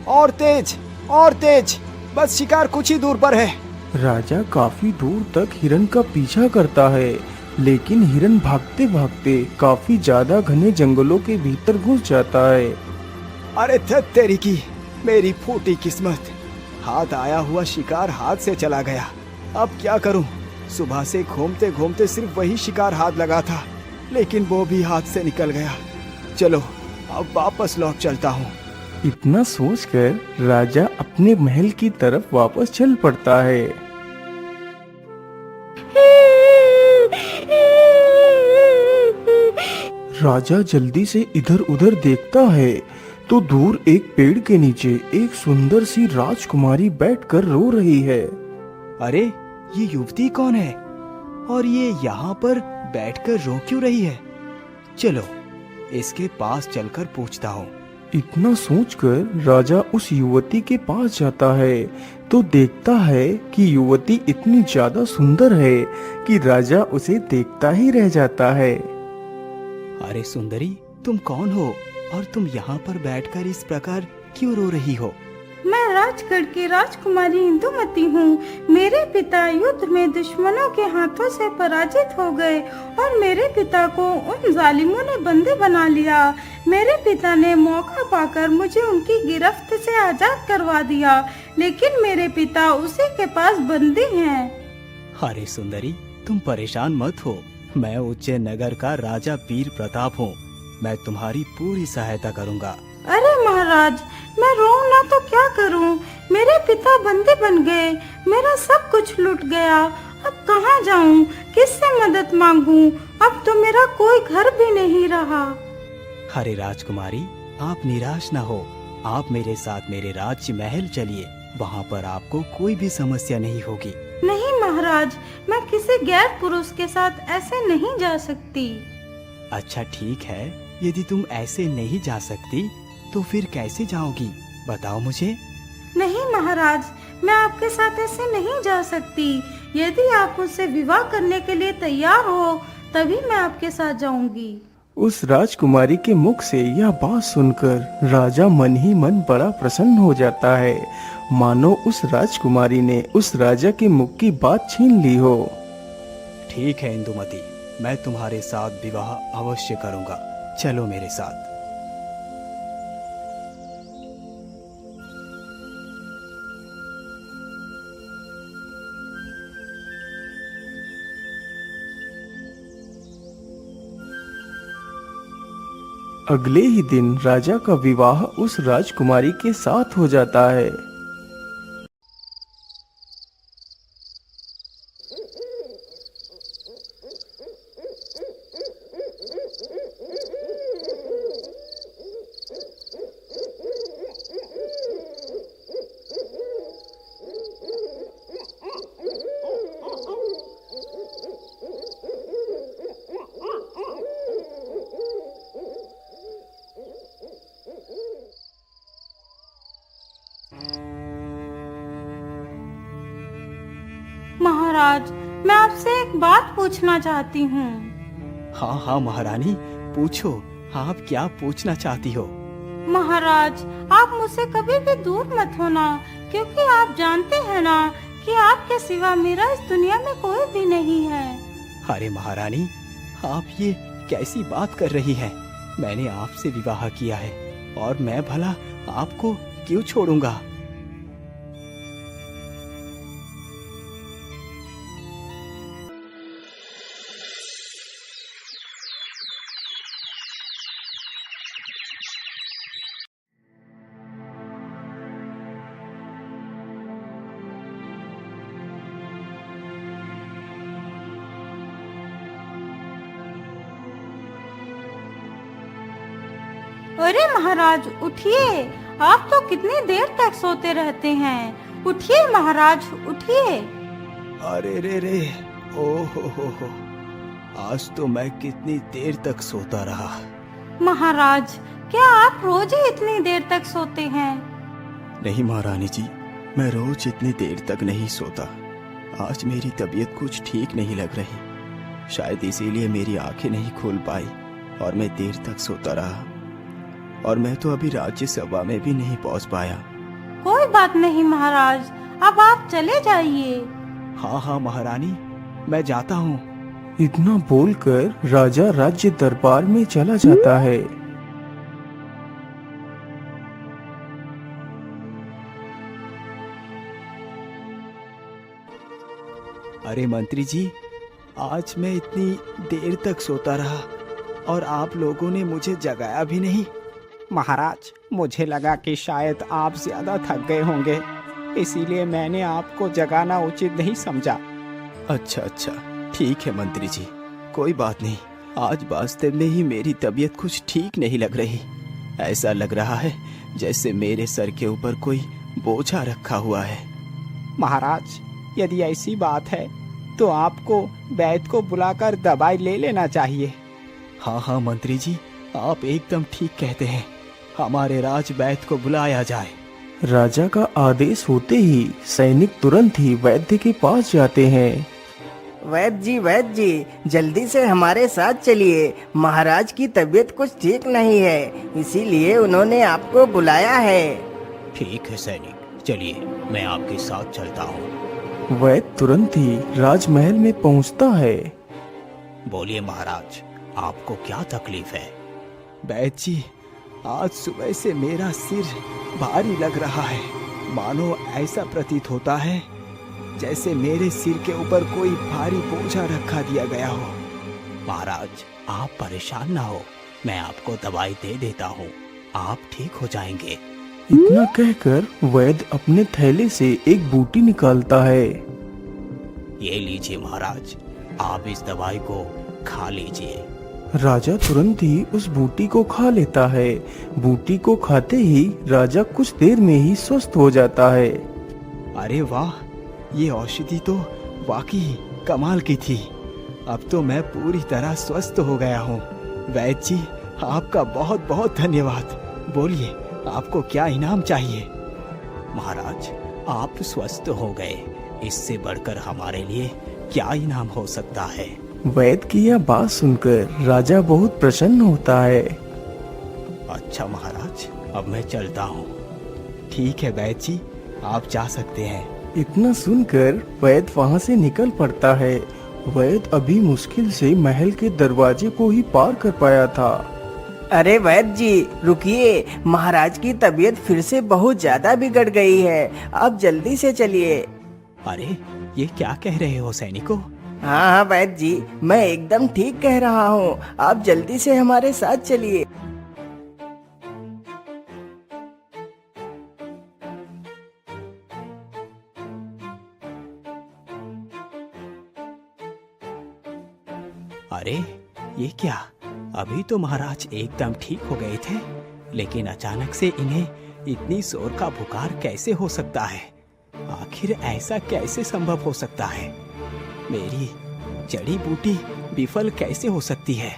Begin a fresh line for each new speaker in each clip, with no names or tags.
और तेज, और तेज, बस शिकार कुछ ही दूर पर है।
राजा काफी दूर तक हिरन का पीछा करता है, लेकिन हिरन भागते भागते काफी ज्यादा घने जंगलों के भीतर घुस जाता है।
अरे तेरी की, मेरी फूटी किस्मत, हाथ आया हुआ शिकार हाथ से चला गया। अब क्या करूं? सुबह से घूमते घूमते सिर्फ वही शिकार हाथ लगा था, लेकिन वो भी हाथ से निकल गया। चलो अब वापस लौट चलता हूँ।
इतना सोचकर राजा अपने महल की तरफ वापस चल पड़ता है। राजा जल्दी से इधर उधर देखता है तो दूर एक पेड़ के नीचे एक सुंदर सी राजकुमारी बैठकर रो रही है।
अरे ये युवती कौन है और ये यहाँ पर बैठकर रो क्यों रही है? चलो इसके पास चलकर पूछता हूँ।
इतना सोचकर राजा उस युवती के पास जाता है तो देखता है कि युवती इतनी ज्यादा सुंदर है कि राजा उसे देखता ही रह जाता है।
अरे सुंदरी, तुम कौन हो और तुम यहाँ पर बैठकर इस प्रकार क्यों रो रही हो?
मैं राजगढ़ की राजकुमारी इंदुमती हूँ। मेरे पिता युद्ध में दुश्मनों के हाथों से पराजित हो गए और मेरे पिता को उन जालिमों ने बंदी बना लिया। मेरे पिता ने मौका पाकर मुझे उनकी गिरफ्त से आजाद करवा दिया, लेकिन मेरे पिता उसी के पास बंदी हैं।
अरे सुंदरी, तुम परेशान मत हो। मैं उज्जैन नगर का राजा वीर प्रताप हूँ। मैं तुम्हारी पूरी सहायता करूँगा।
अरे महाराज, मैं रोऊं ना तो क्या करूं? मेरे पिता बंदी बन गए, मेरा सब कुछ लूट गया। अब कहाँ जाऊं? किससे मदद मांगूं? अब तो मेरा कोई घर भी नहीं रहा।
अरे राजकुमारी, आप निराश ना हो। आप मेरे साथ मेरे राज्य महल चलिए, वहाँ पर आपको कोई भी समस्या नहीं होगी।
नहीं महाराज, मैं किसी गैर पुरुष के साथ ऐसे नहीं जा सकती।
अच्छा ठीक है, यदि तुम ऐसे नहीं जा सकती तो फिर कैसे जाओगी? बताओ मुझे।
नहीं महाराज, मैं आपके साथ ऐसे नहीं जा सकती। यदि आप मुझसे विवाह करने के लिए तैयार हो तभी मैं आपके साथ जाऊंगी।
उस राजकुमारी के मुख से यह बात सुनकर राजा मन ही मन बड़ा प्रसन्न हो जाता है, मानो उस राजकुमारी ने उस राजा के मुख की बात छीन ली हो।
ठीक है इंदुमती, मैं तुम्हारे साथ विवाह अवश्य करूंगा। चलो मेरे साथ।
अगले ही दिन राजा का विवाह उस राजकुमारी के साथ हो जाता है।
महाराज, मैं आपसे एक बात पूछना चाहती हूँ।
हाँ हाँ महारानी, पूछो। आप क्या पूछना चाहती हो?
महाराज, आप मुझसे कभी भी दूर मत होना, क्योंकि आप जानते हैं ना कि आपके सिवा मेरा इस दुनिया में कोई भी नहीं है।
अरे महारानी, आप ये कैसी बात कर रही हैं? मैंने आपसे विवाह किया है और मैं भला आपको क्यों छोड़ूंगा?
अरे महाराज उठिए, आप तो कितनी देर तक सोते रहते हैं। उठिए महाराज, उठिए।
अरे रे रे, ओ हो, आज तो मैं कितनी देर तक सोता रहा।
महाराज, क्या आप रोज ही इतनी देर तक सोते हैं?
नहीं महारानी जी, मैं रोज इतनी देर तक नहीं सोता। आज मेरी तबीयत कुछ ठीक नहीं लग रही, शायद इसीलिए मेरी आंखें नहीं खुल पाई और मैं देर तक सोता रहा। और मैं तो अभी राज्य सभा में भी नहीं पहुंच पाया।
कोई बात नहीं महाराज, अब आप चले जाइए।
हाँ हाँ महारानी, मैं जाता हूँ।
इतना बोलकर राजा राज्य दरबार में चला जाता है।
अरे मंत्री जी, आज मैं इतनी देर तक सोता रहा और आप लोगों ने मुझे जगाया भी नहीं।
महाराज, मुझे लगा कि शायद आप ज्यादा थक गए होंगे, इसीलिए मैंने आपको जगाना उचित नहीं समझा।
अच्छा अच्छा, ठीक है मंत्री जी, कोई बात नहीं। आज वास्तव में ही मेरी तबीयत कुछ ठीक नहीं लग रही। ऐसा लग रहा है जैसे मेरे सर के ऊपर कोई बोझा रखा हुआ है।
महाराज, यदि ऐसी बात है तो आपको वैद्य को बुलाकर दवाई ले लेना चाहिए।
हाँ हाँ मंत्री जी, आप एकदम ठीक कहते हैं। हमारे राज वैद्य को बुलाया जाए।
राजा का आदेश होते ही सैनिक तुरंत ही वैद्य के पास जाते हैं।
वैद्य जी, जल्दी से हमारे साथ चलिए। महाराज की तबीयत कुछ ठीक नहीं है, इसीलिए उन्होंने आपको बुलाया है।
ठीक है सैनिक, चलिए मैं आपके साथ चलता हूँ।
वैद्य तुरंत ही राजमहल में पहुंचता है।
बोलिए महाराज, आपको क्या तकलीफ है? वैद्य जी, आज सुबह से मेरा सिर भारी लग रहा है। मानो ऐसा प्रतीत होता है जैसे मेरे सिर के ऊपर कोई भारी बोझा रखा दिया गया हो। महाराज, आप परेशान ना हो, मैं आपको दवाई दे देता हूँ, आप ठीक हो जाएंगे।
इतना कहकर वैद्य अपने थैले से एक बूटी निकालता है।
ये लीजिए महाराज, आप इस दवाई को खा लीजिए।
राजा तुरंत ही उस बूटी को खा लेता है। बूटी को खाते ही राजा कुछ देर में ही स्वस्थ हो जाता है।
अरे वाह, ये औषधि तो वाकई कमाल की थी। अब तो मैं पूरी तरह स्वस्थ हो गया हूँ। वैद्य जी, आपका बहुत बहुत धन्यवाद। बोलिए, आपको क्या इनाम चाहिए? महाराज, आप स्वस्थ हो गए, इससे बढ़कर हमारे लिए क्या इनाम हो सकता है?
वैद्य की यह बात सुनकर राजा बहुत प्रसन्न होता है।
अच्छा महाराज, अब मैं चलता हूँ। ठीक है वैद्य जी, आप जा सकते हैं।
इतना सुनकर वैद्य वहाँ से निकल पड़ता है। वैद्य अभी मुश्किल से महल के दरवाजे को ही पार कर पाया था।
अरे वैद्य जी, रुकिए, महाराज की तबीयत फिर से बहुत ज्यादा बिगड़ गई है। आप जल्दी से चलिए।
अरे, ये क्या कह रहे हो सैनिकों?
हाँ हाँ वैद्य जी, मैं एकदम ठीक कह रहा हूँ। आप जल्दी से हमारे साथ चलिए।
अरे, ये क्या? अभी तो महाराज एकदम ठीक हो गए थे, लेकिन अचानक से इन्हें इतनी जोर का बुखार कैसे हो सकता है? आखिर ऐसा कैसे संभव हो सकता है? मेरी जड़ी बूटी विफल कैसे हो सकती है?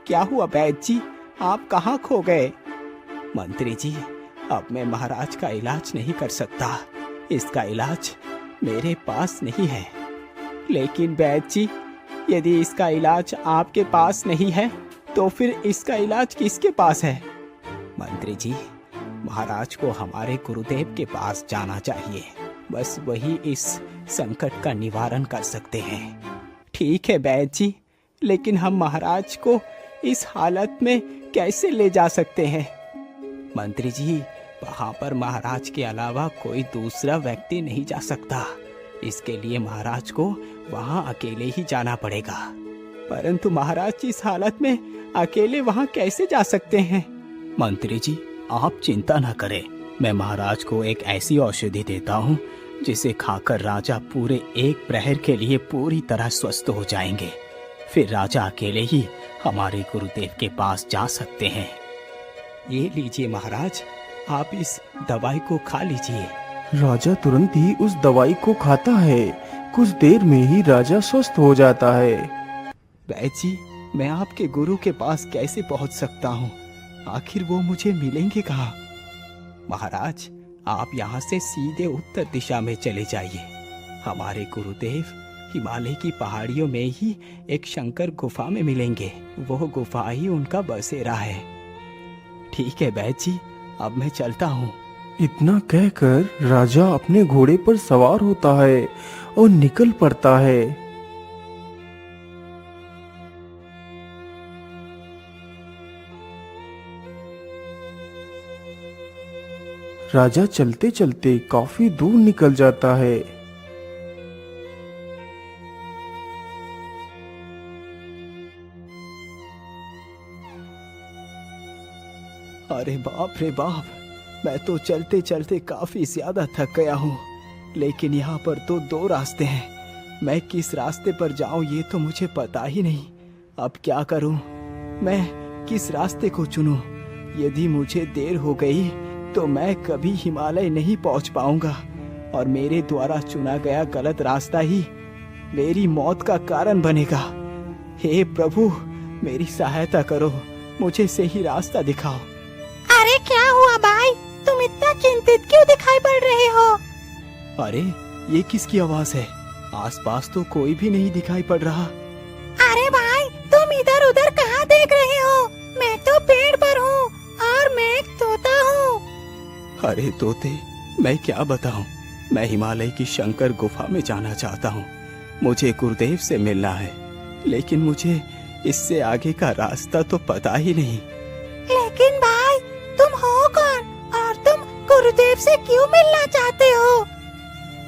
क्या हुआ वैद्य जी, आप कहाँ खो गए?
मंत्री जी, अब मैं महाराज का इलाज नहीं कर सकता। इसका इलाज मेरे पास नहीं है।
लेकिन वैद्य जी, यदि इसका इलाज आपके पास नहीं है तो फिर इसका इलाज किसके पास है?
मंत्री जी, महाराज को हमारे गुरुदेव के पास जाना चाहिए। बस वही इस संकट का निवारण कर सकते हैं।
ठीक है वैद्य जी, लेकिन हम महाराज को इस हालत में कैसे ले जा सकते हैं?
मंत्री जी, वहाँ पर महाराज के अलावा कोई दूसरा व्यक्ति नहीं जा सकता। इसके लिए महाराज को वहाँ अकेले ही जाना पड़ेगा।
परंतु महाराज इस हालत में अकेले वहाँ कैसे जा सकते हैं?
मंत्री जी, आप चिंता न करें। मैं महाराज को एक ऐसी औषधि देता हूँ जिसे खाकर राजा पूरे एक प्रहर के लिए पूरी तरह स्वस्थ हो जाएंगे। फिर राजा अकेले ही हमारे गुरुदेव के पास जा सकते हैं। ये लीजिए महाराज, आप इस दवाई को खा लीजिए।
राजा तुरंत ही उस दवाई को खाता है। कुछ देर में ही राजा स्वस्थ हो जाता है।
वैद्य जी, मैं आपके गुरु के पास कैसे पहुंच सकता हूँ? आखिर वो मुझे मिलेंगे कहाँ? महाराज, आप यहाँ से सीधे उत्तर दिशा में चले जाइए। हमारे गुरुदेव हिमालय की पहाड़ियों में ही एक शंकर गुफा में मिलेंगे। वो गुफा ही उनका बसेरा है। ठीक है वैद्य जी, अब मैं चलता हूँ।
इतना कहकर राजा अपने घोड़े पर सवार होता है और निकल पड़ता है। राजा चलते चलते काफी दूर निकल जाता है।
अरे बाप रे बाप, मैं तो चलते चलते काफी ज्यादा थक गया हूँ। लेकिन यहाँ पर तो 2 रास्ते हैं। मैं किस रास्ते पर जाऊँ ये तो मुझे पता ही नहीं। अब क्या करूँ? मैं किस रास्ते को चुनूं? यदि मुझे देर हो गई तो मैं कभी हिमालय नहीं पहुँच पाऊंगा और मेरे द्वारा चुना गया गलत रास्ता ही मेरी मौत का कारण बनेगा। हे प्रभु, मेरी सहायता करो, मुझे सही रास्ता दिखाओ।
अरे क्या हुआ भाई, तुम इतना चिंतित क्यों दिखाई पड़ रहे हो?
अरे ये किसकी आवाज है? आसपास तो कोई भी नहीं दिखाई पड़ रहा।
अरे भाई, तुम इधर उधर कहाँ देख रहे हो? मैं तो पेड़ पर हूँ और मैं एक तोता हूँ।
अरे तोते, मैं क्या बताऊं? मैं हिमालय की शंकर गुफा में जाना चाहता हूँ। मुझे गुरुदेव से मिलना है, लेकिन मुझे इससे आगे का रास्ता तो पता ही नहीं।
लेकिन भाई, तुम हो कौन और तुम गुरुदेव से क्यों मिलना चाहते हो?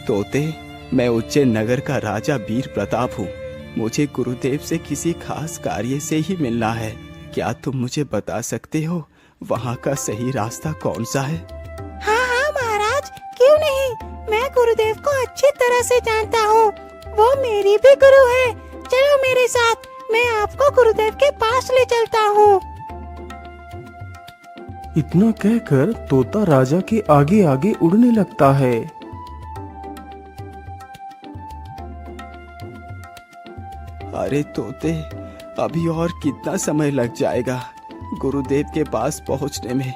तोते, मैं उज्जैन नगर का राजा वीर प्रताप हूँ। मुझे गुरुदेव से किसी खास कार्य से ही मिलना है। क्या तुम मुझे बता सकते हो वहाँ का सही रास्ता कौन सा है?
हाँ हाँ महाराज, क्यों नहीं। मैं गुरुदेव को अच्छी तरह से जानता हूँ। वो मेरी भी गुरु है। चलो मेरे साथ, मैं आपको गुरुदेव के पास ले चलता हूँ।
इतना कहकर तोता राजा के आगे आगे उड़ने लगता है।
अरे तोते, अभी और कितना समय लग जाएगा गुरुदेव के पास पहुँचने में?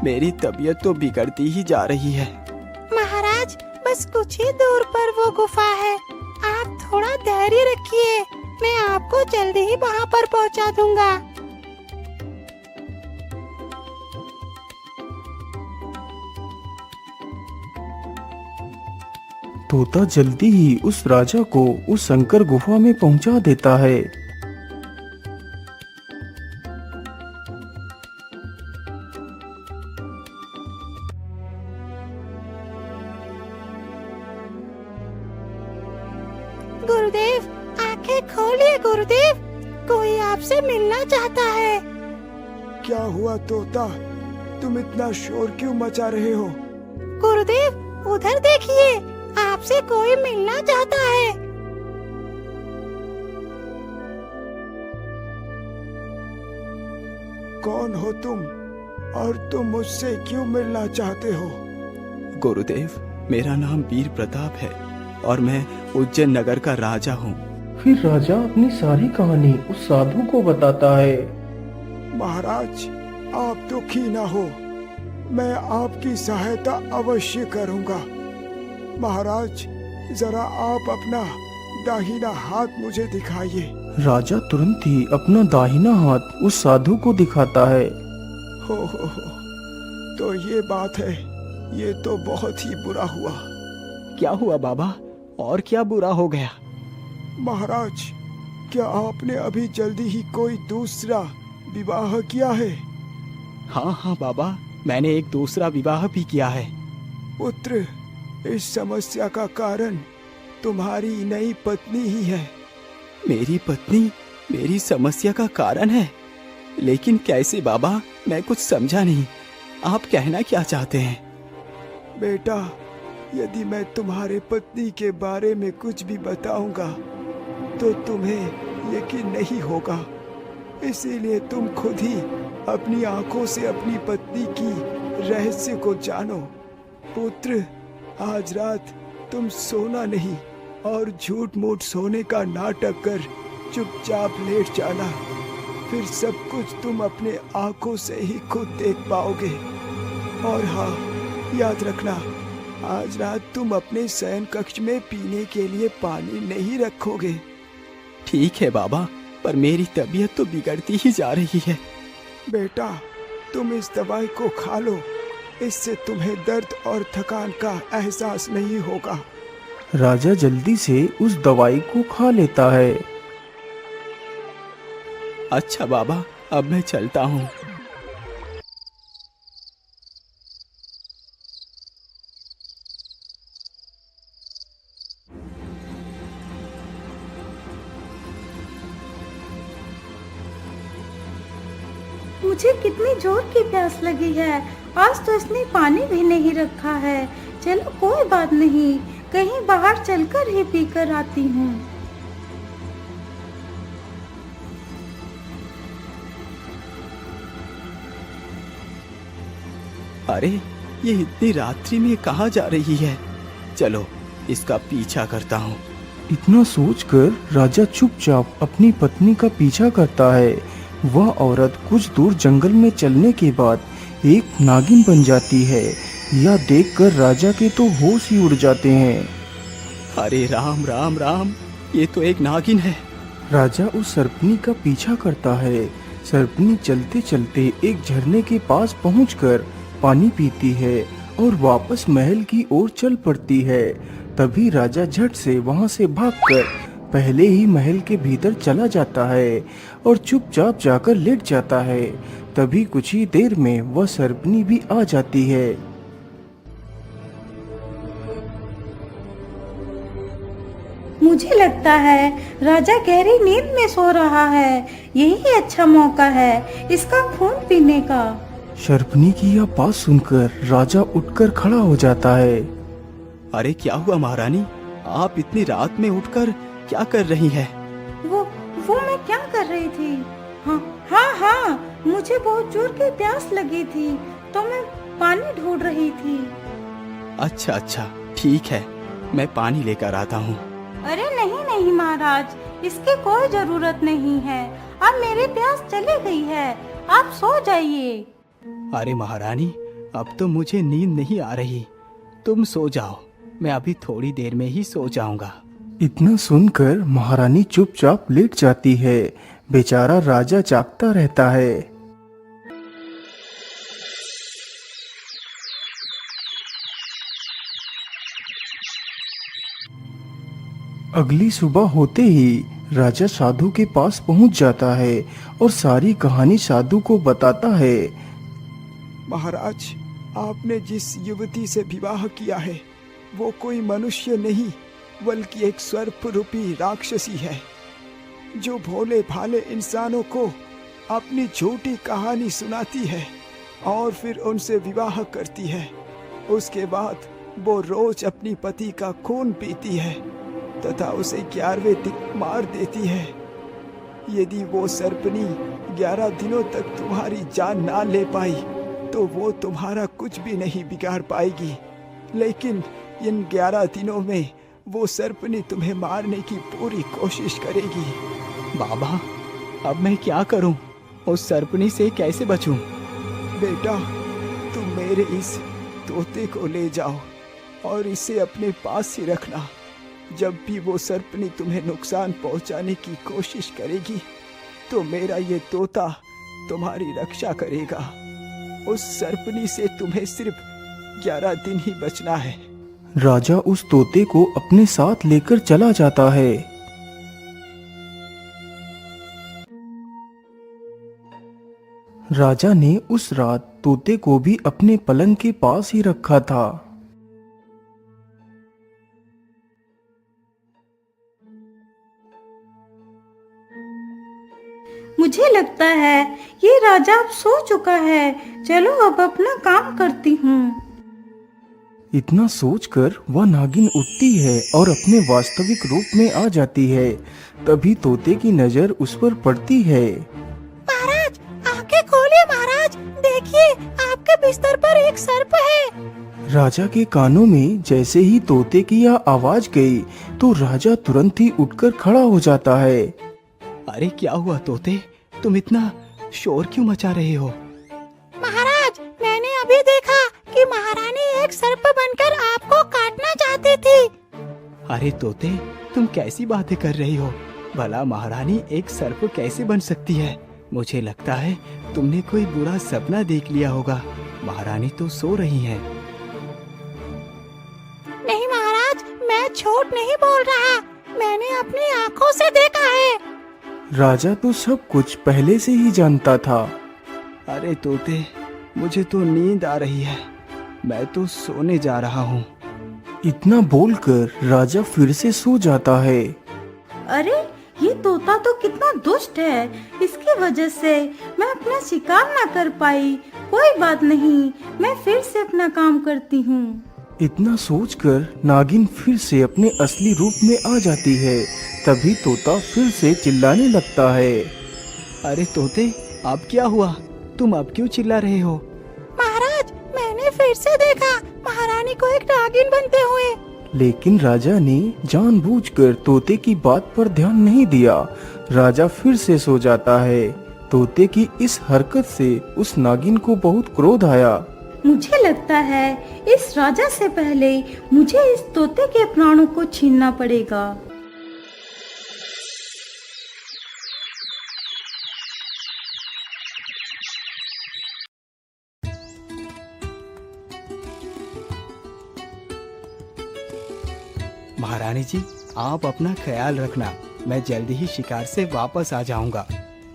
मेरी तबीयत तो बिगड़ती ही जा रही है।
महाराज, बस कुछ ही दूर पर वो गुफा है। आप थोड़ा धैर्य रखिए, मैं आपको जल्दी ही वहाँ पर पहुँचा दूंगा।
तोता जल्दी ही उस राजा को उस शंकर गुफा में पहुंचा देता है।
गुरुदेव, आंखें खोलिए गुरुदेव, कोई आपसे मिलना चाहता है।
क्या हुआ तोता? तुम इतना शोर क्यों मचा रहे हो?
गुरुदेव, उधर देखिए, आपसे कोई मिलना चाहता है।
कौन हो तुम और तुम मुझसे क्यों मिलना चाहते हो? गुरुदेव, मेरा नाम वीर प्रताप है और मैं उज्जैन नगर का राजा हूँ।
फिर राजा अपनी सारी कहानी उस साधु को बताता है।
महाराज, आप दुखी ना हो, मैं आपकी सहायता अवश्य करूँगा। महाराज, जरा आप अपना दाहिना हाथ मुझे दिखाइए।
राजा तुरंत ही अपना दाहिना हाथ उस साधु को दिखाता है।
हो, तो ये बात है। ये तो बहुत ही बुरा हुआ। क्या हुआ बाबा, और क्या बुरा हो गया? महाराज, क्या आपने अभी जल्दी ही कोई दूसरा विवाह किया है? हाँ हाँ बाबा, मैंने एक दूसरा विवाह भी किया है। पुत्र, इस समस्या का कारण तुम्हारी नई पत्नी ही है। मेरी पत्नी मेरी समस्या का कारण है? लेकिन कैसे बाबा, मैं कुछ समझा नहीं। आप कहना क्या चाहते हैं? बेटा, यदि मैं तुम्हारे पत्नी के बारे में कुछ भी बताऊंगा तो तुम्हें यकीन नहीं होगा। इसीलिए तुम खुद ही अपनी आंखों से अपनी पत्नी की रहस्य को जानो। पुत्र, आज रात तुम सोना नहीं और झूठ मूठ सोने का नाटक कर चुपचाप लेट जाना। फिर सब कुछ तुम अपने आंखों से ही खुद देख पाओगे। और हाँ, याद रखना, आज रात तुम अपने शयन कक्ष में पीने के लिए पानी नहीं रखोगे। ठीक है बाबा, पर मेरी तबीयत तो बिगड़ती ही जा रही है। बेटा, तुम इस दवाई को खा लो इससे तुम्हें दर्द और थकान का एहसास नहीं होगा।
राजा जल्दी से उस दवाई को खा लेता है।
अच्छा बाबा, अब मैं चलता हूँ।
मुझे कितनी जोर की प्यास लगी है। आज तो इसने पानी भी नहीं रखा है। चलो कोई बात नहीं, कहीं बाहर चलकर ही पीकर आती हूँ।
अरे, ये इतनी रात्रि में कहाँ जा रही है? चलो इसका पीछा करता हूँ।
इतना सोचकर राजा चुपचाप अपनी पत्नी का पीछा करता है। वह औरत कुछ दूर जंगल में चलने के बाद एक नागिन बन जाती है। यह देखकर राजा के तो होश ही उड़ जाते हैं।
अरे राम राम राम, ये तो एक नागिन है।
राजा उस सर्पनी का पीछा करता है। सर्पनी चलते चलते एक झरने के पास पहुंचकर पानी पीती है और वापस महल की ओर चल पड़ती है। तभी राजा झट से वहां से भागकर पहले ही महल के भीतर चला जाता है और चुपचाप जाकर लेट जाता है। तभी कुछ ही देर में वह सर्पनी भी आ जाती है।
मुझे लगता है राजा गहरी नींद में सो रहा है। यही अच्छा मौका है इसका खून पीने का।
सर्पनी की यह बात सुनकर राजा उठकर खड़ा हो जाता है।
अरे क्या हुआ महारानी, आप इतनी रात में उठकर क्या कर रही हैं?
वो मैं क्या कर रही थी? हाँ, मुझे बहुत जोर की प्यास लगी थी तो मैं पानी ढूंढ रही थी।
अच्छा, ठीक है, मैं पानी लेकर आता हूँ।
अरे नहीं महाराज, इसकी कोई जरूरत नहीं है। अब मेरी प्यास चली गई है, आप सो जाइए।
अरे महारानी, अब तो मुझे नींद नहीं आ रही, तुम सो जाओ, मैं अभी थोड़ी देर में ही सो जाऊंगा।
इतना सुनकर महारानी चुपचाप लेट जाती है। बेचारा राजा जागता रहता है। अगली सुबह होते ही राजा साधु के पास पहुंच जाता है और सारी कहानी साधु को बताता है।
महाराज, आपने जिस युवती से विवाह किया है वो कोई मनुष्य नहीं बल्कि एक सर्प रूपी राक्षसी है, जो भोले भाले इंसानों को अपनी झूठी कहानी सुनाती है और फिर उनसे विवाह करती है। उसके बाद वो रोज अपनी पति का खून पीती है तथा उसे 11वें दिन मार देती है। यदि वो सर्पनी 11 दिनों तक तुम्हारी जान ना ले पाई तो वो तुम्हारा कुछ भी नहीं बिगाड़ पाएगी, लेकिन इन 11 दिनों में वो सर्पनी तुम्हें मारने की पूरी कोशिश करेगी। बाबा, अब मैं क्या करूं? उस सर्पनी से कैसे बचूं? बेटा, तुम मेरे इस तोते को ले जाओ और इसे अपने पास ही रखना। जब भी वो सर्पनी तुम्हें नुकसान पहुंचाने की कोशिश करेगी तो मेरा ये तोता तुम्हारी रक्षा करेगा। उस सर्पनी से तुम्हें सिर्फ 11 दिन ही बचना है।
राजा उस तोते को अपने साथ लेकर चला जाता है। राजा ने उस रात तोते को भी अपने पलंग के पास ही रखा था।
मुझे लगता है ये राजा अब सो चुका है। चलो अब अपना काम करती हूँ।
इतना सोचकर वह नागिन उठती है और अपने वास्तविक रूप में आ जाती है। तभी तोते की नजर उस पर पड़ती है।
महाराज, आंखें खोलिए महाराज, देखिए आपके बिस्तर पर एक सर्प है।
राजा के कानों में जैसे ही तोते की यह आवाज गई तो राजा तुरंत ही उठकर खड़ा हो जाता है।
अरे क्या हुआ तोते, तुम इतना शोर क्यों मचा रहे हो?
महाराज, मैंने अभी देखा कि महारानी एक सर्प बनकर आपको काटना चाहती थी।
अरे तोते, तुम कैसी बातें कर रही हो? भला महारानी एक सर्प कैसे बन सकती है? मुझे लगता है तुमने कोई बुरा सपना देख लिया होगा। महारानी तो सो रही हैं।
नहीं महाराज, मैं झूठ नहीं बोल रहा, मैंने अपनी आंखों से देखा है।
राजा तो सब कुछ पहले से ही जानता था।
अरे तोते, मुझे तो नींद आ रही है, मैं तो सोने जा रहा हूँ।
इतना बोलकर राजा फिर से सो जाता है।
अरे ये तोता तो कितना दुष्ट है, इसकी वजह से मैं अपना शिकार ना कर पाई। कोई बात नहीं, मैं फिर से अपना काम करती हूँ।
इतना सोचकर नागिन फिर से अपने असली रूप में आ जाती है। तभी तोता फिर से चिल्लाने लगता है।
अरे तोते, अब क्या हुआ? तुम अब क्यों चिल्ला रहे हो?
महाराज, मैंने फिर से देखा महारानी को एक नागिन बनते हुए।
लेकिन राजा ने जानबूझकर तोते की बात पर ध्यान नहीं दिया। राजा फिर से सो जाता है। तोते की इस हरकत से उस नागिन को बहुत क्रोध आया।
मुझे लगता है इस राजा से पहले मुझे इस तोते के प्राणों को छीनना पड़ेगा।
महारानी जी, आप अपना ख्याल रखना, मैं जल्दी ही शिकार से वापस आ जाऊंगा।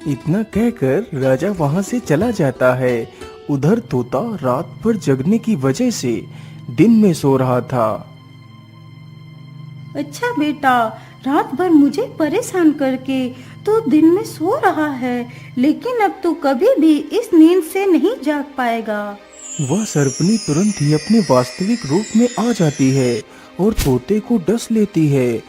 इतना कहकर राजा वहाँ से चला जाता है। उधर तोता रात भर जगने की वजह से दिन में सो रहा था।
अच्छा बेटा, रात भर मुझे परेशान करके तो दिन में सो रहा है, लेकिन अब तो कभी भी इस नींद से नहीं जाग पाएगा।
वह सर्पनी तुरंत ही अपने वास्तविक रूप में आ जाती है और तोते को डस लेती है।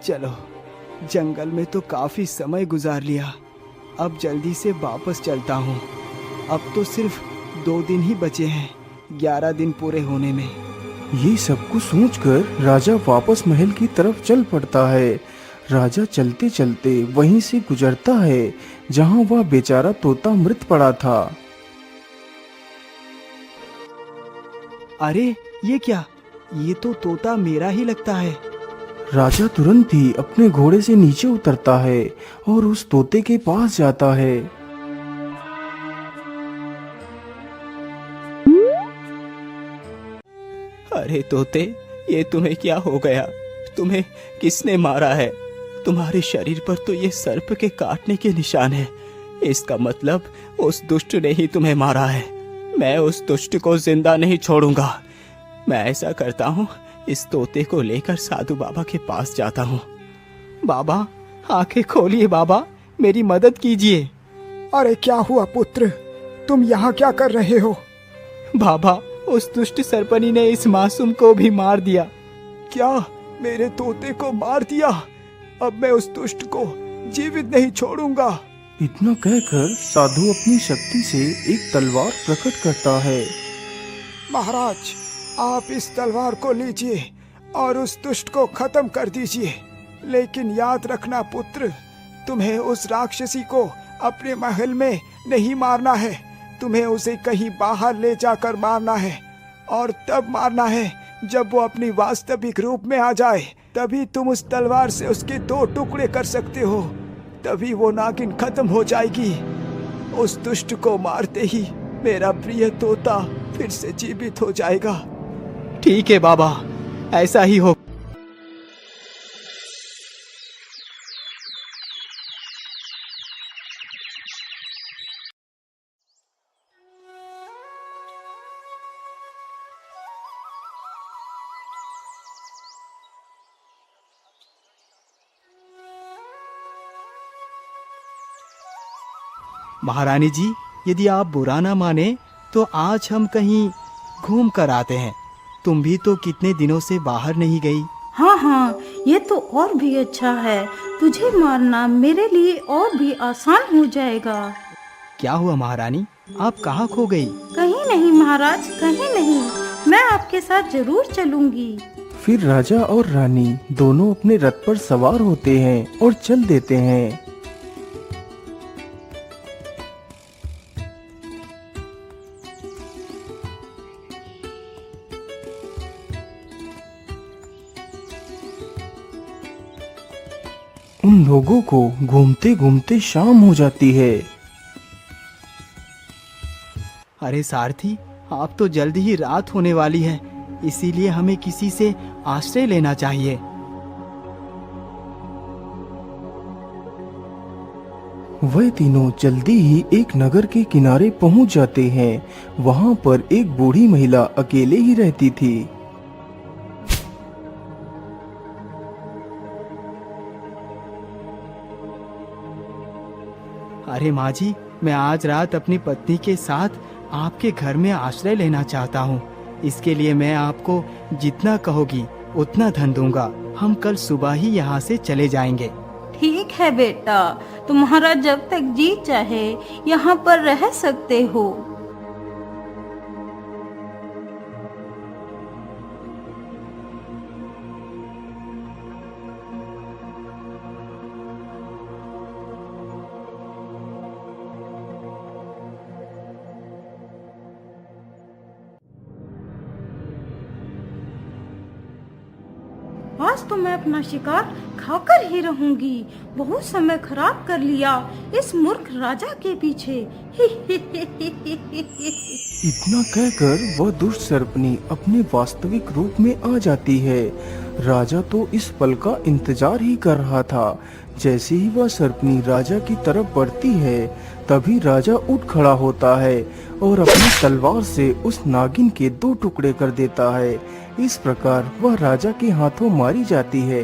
चलो, जंगल में तो काफी समय गुजार लिया, अब जल्दी से वापस चलता हूँ। अब तो सिर्फ 2 दिन ही बचे हैं 11 दिन पूरे होने में।
ये सब कुछ सोचकर राजा वापस महल की तरफ चल पड़ता है। राजा चलते चलते वहीं से गुजरता है जहाँ वह बेचारा तोता मृत पड़ा था।
अरे ये क्या? ये तो तोता मेरा ही लगता है।
राजा तुरंत ही अपने घोड़े से नीचे उतरता है और उस तोते के पास जाता है।
अरे तोते, ये तुम्हें क्या हो गया? तुम्हें किसने मारा है? तुम्हारे शरीर पर तो ये सर्प के काटने के निशान है। इसका मतलब उस दुष्ट ने ही तुम्हें मारा है। मैं उस दुष्ट को जिंदा नहीं छोड़ूंगा। मैं ऐसा करता हूँ, इस तोते को लेकर साधु बाबा के पास जाता हूँ। बाबा, आंखें खोलिए बाबा, मेरी मदद कीजिए।
अरे क्या हुआ पुत्र, तुम यहाँ क्या कर रहे हो?
बाबा, उस दुष्ट सरपनी ने इस मासूम को भी मार दिया।
क्या? मेरे तोते को मार दिया? अब मैं उस दुष्ट को जीवित नहीं छोड़ूंगा।
इतना कहकर साधु अपनी शक्ति से एक तलवार प्रकट करता है।
महाराज, आप इस तलवार को लीजिए और उस दुष्ट को खत्म कर दीजिए। लेकिन याद रखना पुत्र, तुम्हें उस राक्षसी को अपने महल में नहीं मारना है। तुम्हें उसे कहीं बाहर ले जाकर मारना है, और तब मारना है जब वो अपनी वास्तविक रूप में आ जाए। तभी तुम उस तलवार से उसके 2 टुकड़े कर सकते हो। तभी वो नागिन खत्म हो जाएगी। उस दुष्ट को मारते ही मेरा प्रिय तोता फिर से जीवित हो जाएगा।
ठीक है बाबा, ऐसा ही हो। महारानी जी, यदि आप बुरा ना माने तो आज हम कहीं घूम कर आते हैं। तुम भी तो कितने दिनों से बाहर नहीं गई।
हाँ हाँ, ये तो और भी अच्छा है। तुझे मारना मेरे लिए और भी आसान हो जाएगा।
क्या हुआ महारानी, आप कहाँ खो गई?
कहीं नहीं महाराज, कहीं नहीं। मैं आपके साथ जरूर चलूंगी।
फिर राजा और रानी दोनों अपने रथ पर सवार होते हैं और चल देते हैं। उन लोगों को घूमते घूमते शाम हो जाती है।
अरे सारथी, अब तो जल्दी ही रात होने वाली है, इसीलिए हमें किसी से आश्रय लेना चाहिए।
वह तीनों जल्दी ही एक नगर के किनारे पहुंच जाते हैं। वहां पर एक बूढ़ी महिला अकेले ही रहती थी।
अरे माँ जी, मैं आज रात अपनी पत्नी के साथ आपके घर में आश्रय लेना चाहता हूँ। इसके लिए मैं आपको जितना कहोगी उतना धन दूंगा। हम कल सुबह ही यहाँ से चले जाएंगे।
ठीक है बेटा, तुम्हारा जब तक जी चाहे यहाँ पर रह सकते हो। आज तो मैं अपना शिकार खाकर ही रहूंगी। बहुत समय खराब कर लिया इस मूर्ख राजा के पीछे।
इतना कहकर वह दुष्ट सर्पनी अपने वास्तविक रूप में आ जाती है। राजा तो इस पल का इंतजार ही कर रहा था। जैसे ही वह सर्पनी राजा की तरफ बढ़ती है, तभी राजा उठ खड़ा होता है और अपनी तलवार से उस नागिन के 2 टुकड़े कर देता है। इस प्रकार वह राजा के हाथों मारी जाती है।